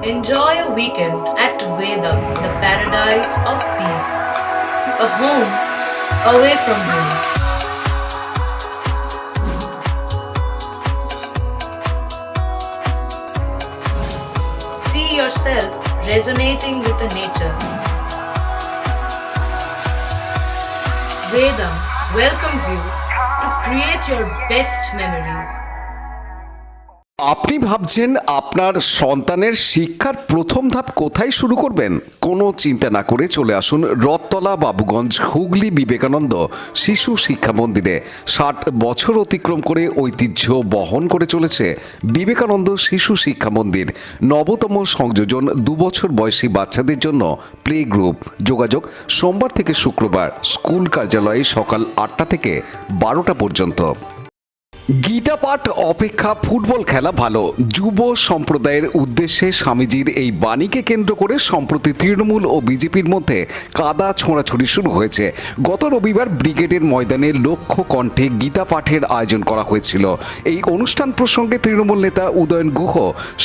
Enjoy a weekend at Vedam, the paradise of peace. A home away from home. See yourself resonating with the nature. Vedam welcomes you to create your best memories. আপনি ভাবছেন আপনার সন্তানের শিক্ষার প্রথম ধাপ কোথায় শুরু করবেন? কোনো চিন্তা না করে চলে আসুন রথতলা বাবুগঞ্জ হুগলি বিবেকানন্দ শিশু শিক্ষা মন্দিরে। 60 বছর অতিক্রম করে ঐতিহ্য বহন করে চলেছে বিবেকানন্দ শিশু শিক্ষা মন্দির। নবতম সংযোজন 2 বছর বয়সী বাচ্চাদের জন্য প্লে গ্রুপ। যোগাযোগ সোমবার থেকে শুক্রবার, স্কুল কার্যালয়ে সকাল 8টা থেকে 12টা পর্যন্ত। গীতা পাঠ অপেক্ষা ফুটবল খেলা ভালো, যুব সম্প্রদায়ের উদ্দেশ্যে স্বামীজির এই বাণীকে কেন্দ্র করে সম্প্রতি তৃণমূল ও বিজেপির মধ্যে কাদা ছোঁড়াছুড়ি শুরু হয়েছে। গত রবিবার ব্রিগেডের ময়দানে লক্ষ্য কণ্ঠে গীতা পাঠের আয়োজন করা হয়েছিল। এই অনুষ্ঠান প্রসঙ্গে তৃণমূল নেতা উদয়ন গুহ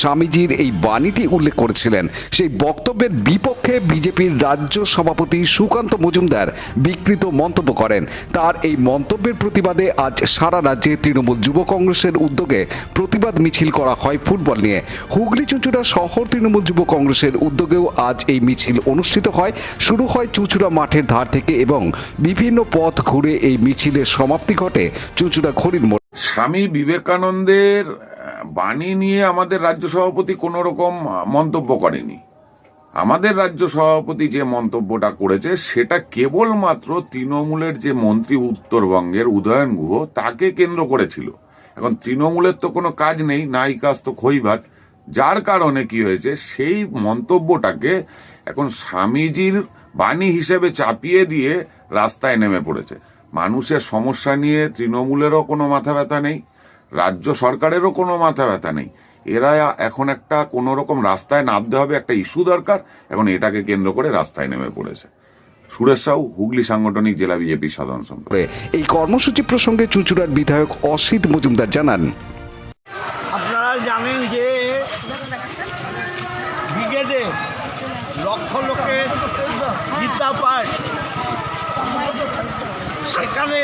স্বামীজির এই বাণীটি উল্লেখ করেছিলেন। সেই বক্তব্যের বিপক্ষে বিজেপির রাজ্য সভাপতি সুকান্ত মজুমদার বিকৃত মন্তব্য করেন। তার এই মন্তব্যের প্রতিবাদে আজ সারা রাজ্যে তৃণমূল যুব কংগ্রেসের উদ্যোগে প্রতিবাদ মিছিল করা হয় ফুটবল নিয়ে। হুগলি চুঁচুড়া শহর তৃণমূল যুব কংগ্রেসের উদ্যোগেও আজ এই মিছিল অনুষ্ঠিত হয়। শুরু হয় চুঁচুড়া মাঠের ধার থেকে এবং বিভিন্ন পথ ঘুরে এই মিছিলের সমাপ্তি ঘটে চুঁচুড়া ঘড়ির মোড়। স্বামী বিবেকানন্দের বাণী নিয়ে আমাদের রাজ্য সভাপতি কোনো রকম মন্তব্য করেনি। আমাদের রাজ্য সভাপতি যে মন্তব্যটা করেছে সেটা কেবলমাত্র তৃণমূলের যে মন্ত্রী উত্তরবঙ্গের উদয়ন গুহ তাকে কেন্দ্র করেছিল। এখন তৃণমূলের তো কোনো কাজ নেই, নাই কাজ তো খই ভাত, যার কারণে কি হয়েছে সেই মন্তব্যটাকে এখন স্বামীজির বাণী হিসেবে চাপিয়ে দিয়ে রাস্তায় নেমে পড়েছে। মানুষের সমস্যা নিয়ে তৃণমূলেরও কোনো মাথা ব্যথা নেই, রাজ্য সরকারেরও কোনো মাথা ব্যথা নেই। এরা এখন একটা কোনো রকম রাস্তায় নামতে হবে, একটা ইস্যু দরকার, এবং এটাকে কেন্দ্র করে রাস্তায় নেমে পড়েছে। সুরেশ সাউ, হুগলি সাংগঠনিক জেলা বিজেপি সাধারণ সম্পাদক। এই কর্মসূচি প্রসঙ্গে চুঁচুড়ার বিধায়ক অসিত মজুমদার জানান, আপনারা জানেন যে ব্রিগেডে লক্ষ লোকের গীতা পাঠ, সেখানে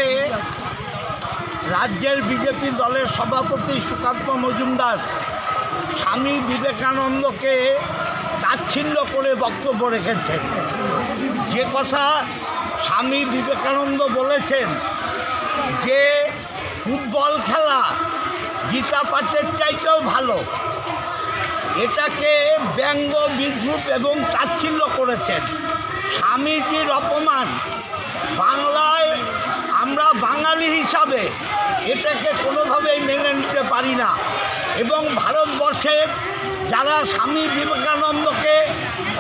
রাজ্যের বিজেপি দলের সভাপতি সুকান্ত মজুমদার স্বামী বিবেকানন্দকে তাচ্ছিল্য করে বক্তব্য রেখেছেন। যে কথা স্বামী বিবেকানন্দ বলেছেন যে ফুটবল খেলা গীতা পাঠের চাইতেও ভালো, এটাকে ব্যঙ্গ বিদ্রুপ এবং তাচ্ছিল্য করেছেন। স্বামীজির অপমান বাংলায় আমরা বাঙালি হিসাবে এটাকে কোনোভাবেই মেনে নিতে পারি না, এবং ভারতবর্ষের যারা স্বামী বিবেকানন্দকে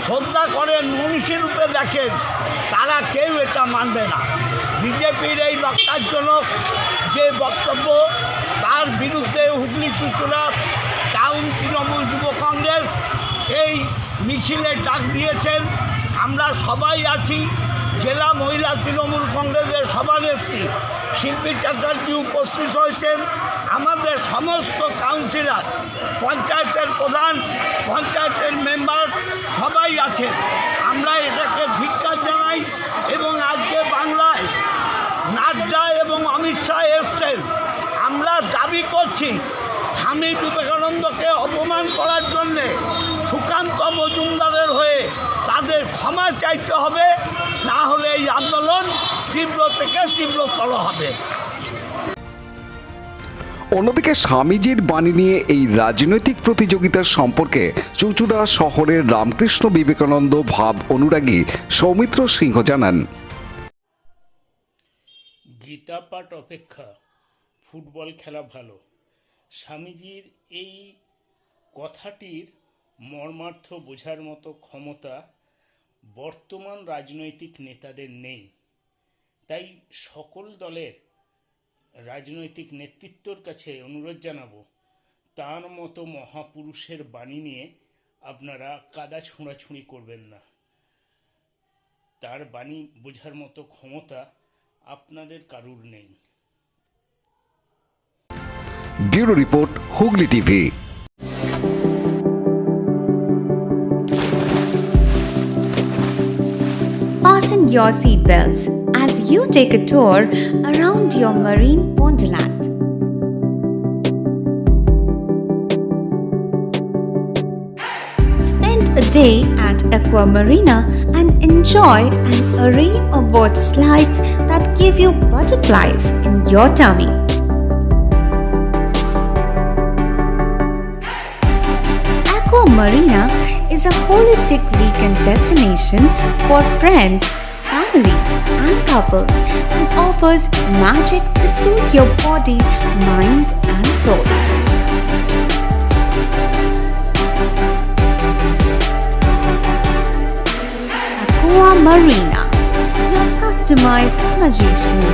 শ্রদ্ধা করেন, মনীষী রূপে দেখেন, তারা কেউ এটা মানবে না। বিজেপির এই নক্কারজনক যে বক্তব্য, তার বিরুদ্ধে হুগলি চুঁচুড়া টাউন তৃণমূল যুব কংগ্রেস এই মিছিলে ডাক দিয়েছেন। আমরা সবাই আছি। জেলা মহিলা তৃণমূল কংগ্রেসের সভানেত্রী শিল্পী চ্যাটার্জি উপস্থিত হয়েছেন। আমাদের সমস্ত কাউন্সিলর, পঞ্চায়েতের প্রধান, পঞ্চায়েতের মেম্বার সবাই আছেন। আমরা এটাকে ধিক্কার জানাই, এবং আজকে বাংলায় নাড্ডা এবং অমিত শাহ এসছেন। আমরা দাবি করছি স্বামী বিবেকানন্দকে অপমান করার জন্যে সুকান্ত মজুমদারের হয়ে তাদের ক্ষমা চাইতে হবে, না হলে এই আন্দোলন তীব্র থেকে তীব্রতর হবে। অন্যদিকে স্বামীজির বাণী নিয়ে এই রাজনৈতিক প্রতিযোগিতার সম্পর্কে চুঁচুড়া শহরের রামকৃষ্ণ বিবেকানন্দ ভাব অনুরাগী সৌমিত্র সিংহ জানান, গীতা পাঠ অপেক্ষা ফুটবল খেলা ভালো। স্বামীজির এই কথাটির মর্মার্থ বোঝার মতো ক্ষমতা বর্তমান রাজনৈতিক নেতাদের নেই। তাই সকল দলের রাজনৈতিক নেতৃত্বর কাছে অনুরোধ জানাবো, তার মতো মহাপুরুষের বাণী নিয়ে আপনারা কাদা ছোঁড়াছুঁড়ি করবেন না। তার বাণী বোঝার মতো ক্ষমতা আপনাদের কারুর নেই। Bureau report, Hooghly TV. fasten your seatbelts as you take a tour around your marine wonderland. Spend a day at Aqua Marina and enjoy an array of water slides that give you butterflies in your tummy. Aqua Marina is a holistic weekend destination for friends, family, and couples and offers magic to soothe your body, mind, and soul. Aqua Marina, your customized magician.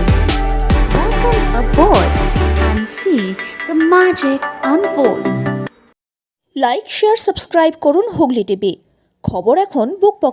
Welcome aboard and see the magic unfold. Like share subscribe করুন Hooghly TV. খবর এখন বুক পকেটে।